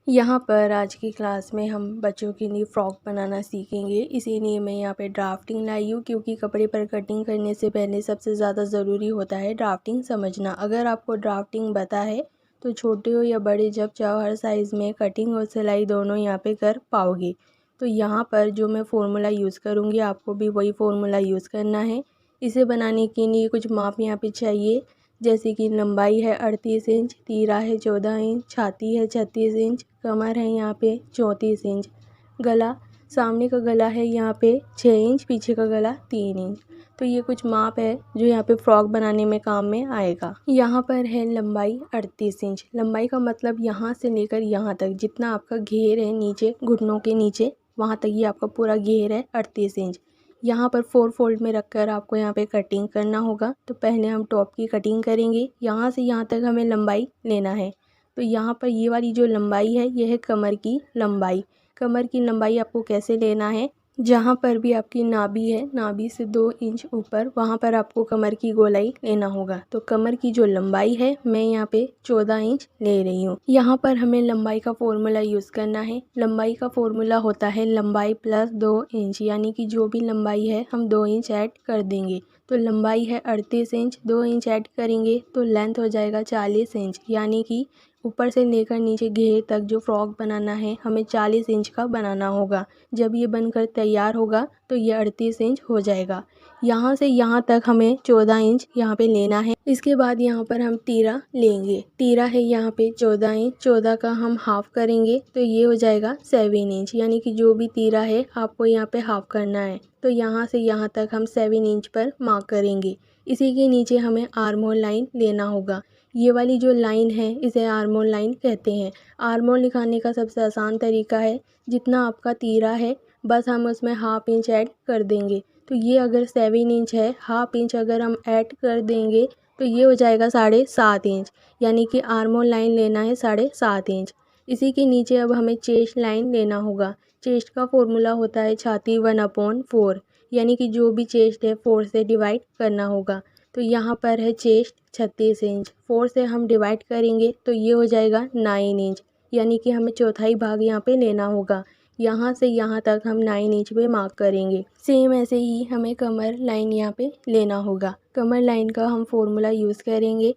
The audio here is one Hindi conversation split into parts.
यहाँ पर आज की क्लास में हम बच्चों के लिए फ़्रॉक बनाना सीखेंगे। इसीलिए मैं यहाँ पे ड्राफ्टिंग लाई हूँ, क्योंकि कपड़े पर कटिंग करने से पहले सबसे ज़्यादा ज़रूरी होता है ड्राफ्टिंग समझना। अगर आपको ड्राफ्टिंग पता है तो छोटे हो या बड़े जब चाहो हर साइज़ में कटिंग और सिलाई दोनों यहाँ पे कर पाओगे। तो यहाँ पर जो मैं फ़ॉर्मूला यूज़ करूँगी आपको भी वही फ़ॉर्मूला यूज़ करना है। इसे बनाने के लिए कुछ माप यहाँ पे चाहिए, जैसे कि लंबाई है 38 इंच, तीरा है 14 इंच, छाती है 36 इंच, कमर है यहाँ पे 34 इंच, गला सामने का गला है यहाँ पे 6 इंच, पीछे का गला 3 इंच। तो ये कुछ माप है जो यहाँ पे फ्रॉक बनाने में काम में आएगा। यहाँ पर है लंबाई 38 इंच। लंबाई का मतलब यहाँ से लेकर यहाँ तक जितना आपका घेर है नीचे घुटनों के नीचे वहाँ तक ये आपका पूरा घेर है 38 इंच। यहाँ पर 4 फोल्ड में रखकर आपको यहाँ पे कटिंग करना होगा। तो पहले हम टॉप की कटिंग करेंगे। यहाँ से यहाँ तक हमें लंबाई लेना है। तो यहाँ पर ये वाली जो लंबाई है ये है कमर की लंबाई। कमर की लंबाई आपको कैसे लेना है, जहाँ पर भी आपकी नाभि है नाभि से 2 इंच ऊपर वहाँ पर आपको कमर की गोलाई लेना होगा। तो कमर की जो लंबाई है मैं यहाँ पे 14 इंच ले रही हूँ। यहाँ पर हमें लंबाई का फॉर्मूला यूज़ करना है। लंबाई का फॉर्मूला होता है लंबाई प्लस 2 इंच, यानी कि जो भी लंबाई है हम 2 इंच ऐड कर देंगे। तो लंबाई है 38 इंच, 2 इंच ऐड करेंगे तो लेंथ हो जाएगा 40 इंच, यानी कि ऊपर से लेकर नीचे घेर तक जो फ्रॉक बनाना है हमें 40 इंच का बनाना होगा। जब ये बनकर तैयार होगा तो ये 38 इंच हो जाएगा। यहाँ से यहाँ तक हमें 14 इंच यहाँ पे लेना है। इसके बाद यहाँ पर हम तीरा लेंगे। तीरा है यहाँ पे 14 इंच, 14 का हम हाफ करेंगे तो ये हो जाएगा 7 इंच, यानी कि जो भी तीरा है आपको यहाँ पे हाफ करना है। तो यहाँ से यहाँ तक हम 7 इंच पर मार्क करेंगे। इसी के नीचे हमें आर्म होल लाइन लेना होगा। ये वाली जो लाइन है इसे आर्म होल लाइन कहते हैं। आर्म होल निकालने का सबसे आसान तरीका है, जितना आपका तीरा है बस हम उसमें हाफ इंच ऐड कर देंगे। तो ये अगर 7 इंच है, हाफ इंच अगर हम ऐड कर देंगे तो ये हो जाएगा 7.5 इंच, यानी कि आर्म होल लाइन लेना है 7.5 इंच। इसी के नीचे अब हमें चेस्ट लाइन लेना होगा। चेस्ट का फॉर्मूला होता है छाती 1/4, यानी कि जो भी चेस्ट है 4 से डिवाइड करना होगा। तो यहाँ पर है चेस्ट 36 इंच, 4 से हम डिवाइड करेंगे तो ये हो जाएगा 9 इंच, यानी कि हमें चौथाई भाग यहाँ पे लेना होगा। यहाँ से यहाँ तक हम 9 इंच पे मार्क करेंगे। सेम ऐसे ही हमें कमर लाइन यहाँ पे लेना होगा। कमर लाइन का हम फॉर्मूला यूज़ करेंगे,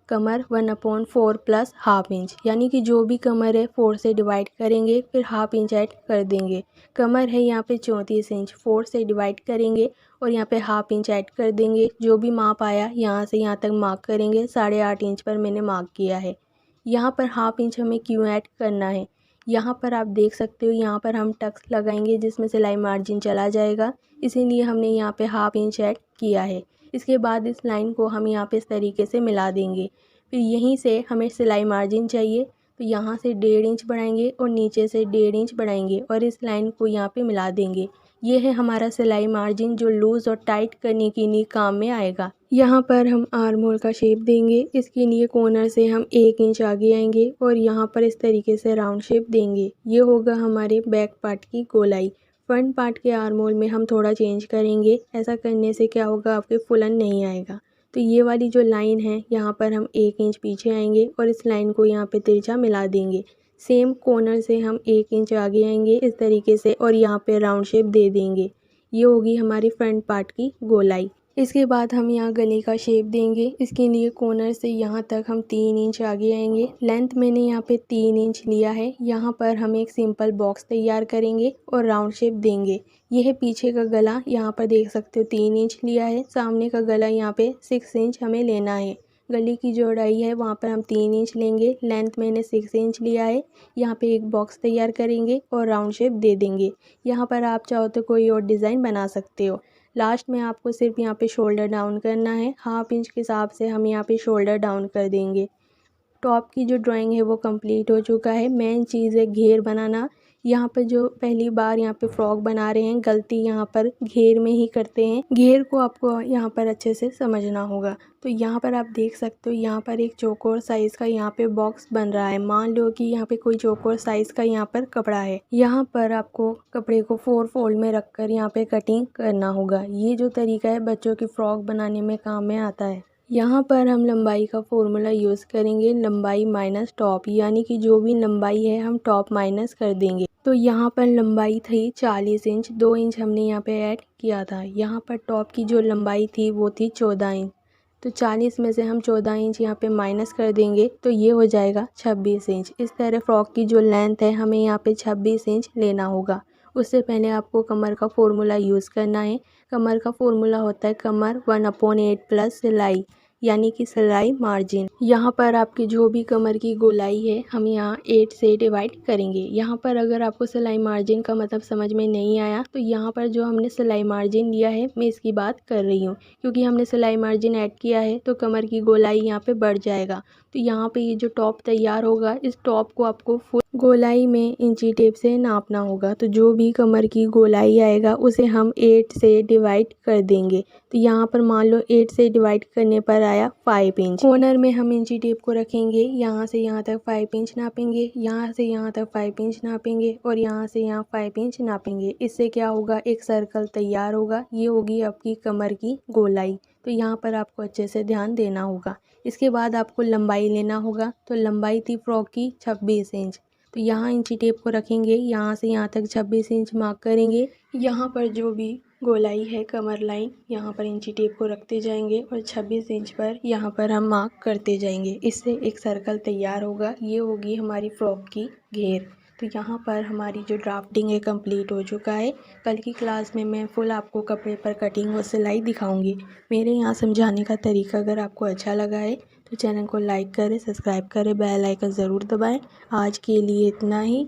कमर 1/4 प्लस हाफ इंच, यानी कि जो भी कमर है 4 से डिवाइड करेंगे फिर हाफ इंच ऐड कर देंगे। कमर है यहाँ पे 34 इंच, 4 से डिवाइड करेंगे और यहाँ पे हाफ इंच ऐड कर देंगे। जो भी माप आया यहाँ से यहाँ तक मार्क करेंगे। 8.5 इंच पर मैंने मार्क किया है। यहाँ पर हाफ इंच हमें क्यों ऐड करना है, यहाँ पर आप देख सकते हो यहाँ पर हम टक्स लगाएंगे जिसमें सिलाई मार्जिन चला जाएगा, इसीलिए हमने यहाँ पे हाफ इंच ऐड किया है। इसके बाद इस लाइन को हम यहाँ पे इस तरीके से मिला देंगे। फिर यहीं से हमें सिलाई मार्जिन चाहिए, तो यहाँ से 1.5 इंच बढ़ाएंगे और नीचे से 1.5 इंच बढ़ाएंगे और इस लाइन को यहाँ पे मिला देंगे। ये है हमारा सिलाई मार्जिन जो लूज़ और टाइट करने के लिए काम में आएगा। यहाँ पर हम आर्म होल का शेप देंगे। इसके लिए कॉर्नर से हम 1 इंच आगे आएंगे और यहाँ पर इस तरीके से राउंड शेप देंगे। ये होगा हमारे बैक पार्ट की गोलाई। फ्रंट पार्ट के आर्म होल में हम थोड़ा चेंज करेंगे। ऐसा करने से क्या होगा, आपके फुलन नहीं आएगा। तो ये वाली जो लाइन है यहाँ पर हम 1 इंच पीछे आएंगे और इस लाइन को यहाँ पे तिरछा मिला देंगे। सेम कॉर्नर से हम 1 इंच आगे आएंगे इस तरीके से और यहाँ पे राउंड शेप दे देंगे। ये होगी हमारी फ्रंट पार्ट की गोलाई। इसके बाद हम यहाँ गले का शेप देंगे। इसके लिए कॉर्नर से यहाँ तक हम 3 इंच आगे आएंगे। लेंथ मैंने यहाँ पे 3 इंच लिया है। यहाँ पर हम एक सिंपल बॉक्स तैयार करेंगे और राउंड शेप देंगे। यह है पीछे का गला, यहाँ पर देख सकते हो 3 इंच लिया है। सामने का गला यहाँ पे 6 इंच हमें लेना है। गले की जो चौड़ाई है वहाँ पर हम 3 इंच लेंगे। लेंथ मैंने 6 इंच लिया है। यहाँ पे एक बॉक्स तैयार करेंगे और राउंड शेप दे देंगे। यहाँ पर आप चाहो तो कोई और डिज़ाइन बना सकते हो। लास्ट में आपको सिर्फ यहाँ पे शोल्डर डाउन करना है। हाफ इंच के हिसाब से हम यहाँ पे शोल्डर डाउन कर देंगे। टॉप की जो ड्राइंग है वो कंप्लीट हो चुका है। मेन चीज़ है घेर बनाना। यहाँ पर जो पहली बार यहाँ पे फ्रॉक बना रहे हैं गलती यहाँ पर घेर में ही करते हैं। घेर को आपको यहाँ पर अच्छे से समझना होगा। तो यहाँ पर आप देख सकते हो यहाँ पर एक चौकोर साइज़ का यहाँ पे बॉक्स बन रहा है। मान लो कि यहाँ पे कोई चौकोर साइज़ का यहाँ पर कपड़ा है। यहाँ पर आपको कपड़े को 4 फोल्ड में रखकर यहाँ पे कटिंग करना होगा। ये जो तरीका है बच्चों की फ्रॉक बनाने में काम में आता है। यहाँ पर हम लंबाई का फॉर्मूला यूज़ करेंगे, लंबाई माइनस टॉप, यानी कि जो भी लंबाई है हम टॉप माइनस कर देंगे। तो यहाँ पर लंबाई थी 40 इंच, 2 इंच हमने यहाँ पे ऐड किया था। यहाँ पर टॉप की जो लंबाई थी वो थी 14 इंच, तो 40 में से हम 14 इंच यहाँ पे माइनस कर देंगे तो ये हो जाएगा 26 इंच। इस तरह फ्रॉक की जो लेंथ है हमें यहाँ पे 26 इंच लेना होगा। उससे पहले आपको कमर का फॉर्मूला यूज़ करना है। कमर का फॉर्मूला होता है कमर 1/8 प्लस सिलाई, यानी कि सिलाई मार्जिन। यहाँ पर आपकी जो भी कमर की गोलाई है हम यहाँ 8 से डिवाइड करेंगे। यहाँ पर अगर आपको सिलाई मार्जिन का मतलब समझ में नहीं आया तो यहाँ पर जो हमने सिलाई मार्जिन लिया है मैं इसकी बात कर रही हूँ, क्योंकि हमने सिलाई मार्जिन ऐड किया है तो कमर की गोलाई यहाँ पे बढ़ जाएगा। तो यहाँ पे ये जो टॉप तैयार होगा इस टॉप को आपको फुल गोलाई में इंची टेप से नापना होगा। तो जो भी कमर की गोलाई आएगा उसे हम 8 से डिवाइड कर देंगे। तो यहाँ पर मान लो 8 से डिवाइड करने पर आया 5 इंच। कॉर्नर में हम इंची टेप को रखेंगे, यहाँ से यहाँ तक 5 इंच नापेंगे, यहाँ से यहाँ तक 5 इंच नापेंगे और यहाँ से यहाँ 5 इंच नापेंगे। इससे क्या होगा, एक सर्कल तैयार होगा। ये होगी आपकी कमर की गोलाई। तो यहाँ पर आपको अच्छे से ध्यान देना होगा। इसके बाद आपको लंबाई लेना होगा। तो लंबाई थी फ्रॉक की 26 इंच, तो यहाँ इंची टेप को रखेंगे, यहाँ से यहाँ तक 26 इंच मार्क करेंगे। यहाँ पर जो भी गोलाई है कमर लाइन, यहाँ पर इंची टेप को रखते जाएंगे और 26 इंच पर यहाँ पर हम मार्क करते जाएंगे। इससे एक सर्कल तैयार होगा। ये होगी हमारी फ्रॉक की घेर। तो यहाँ पर हमारी जो ड्राफ्टिंग है कंप्लीट हो चुका है। कल की क्लास में मैं फुल आपको कपड़े पर कटिंग और सिलाई दिखाऊंगी। मेरे यहाँ समझाने का तरीका अगर आपको अच्छा लगा है तो चैनल को लाइक करें, सब्सक्राइब करें, बेल आइकन ज़रूर दबाएं। आज के लिए इतना ही।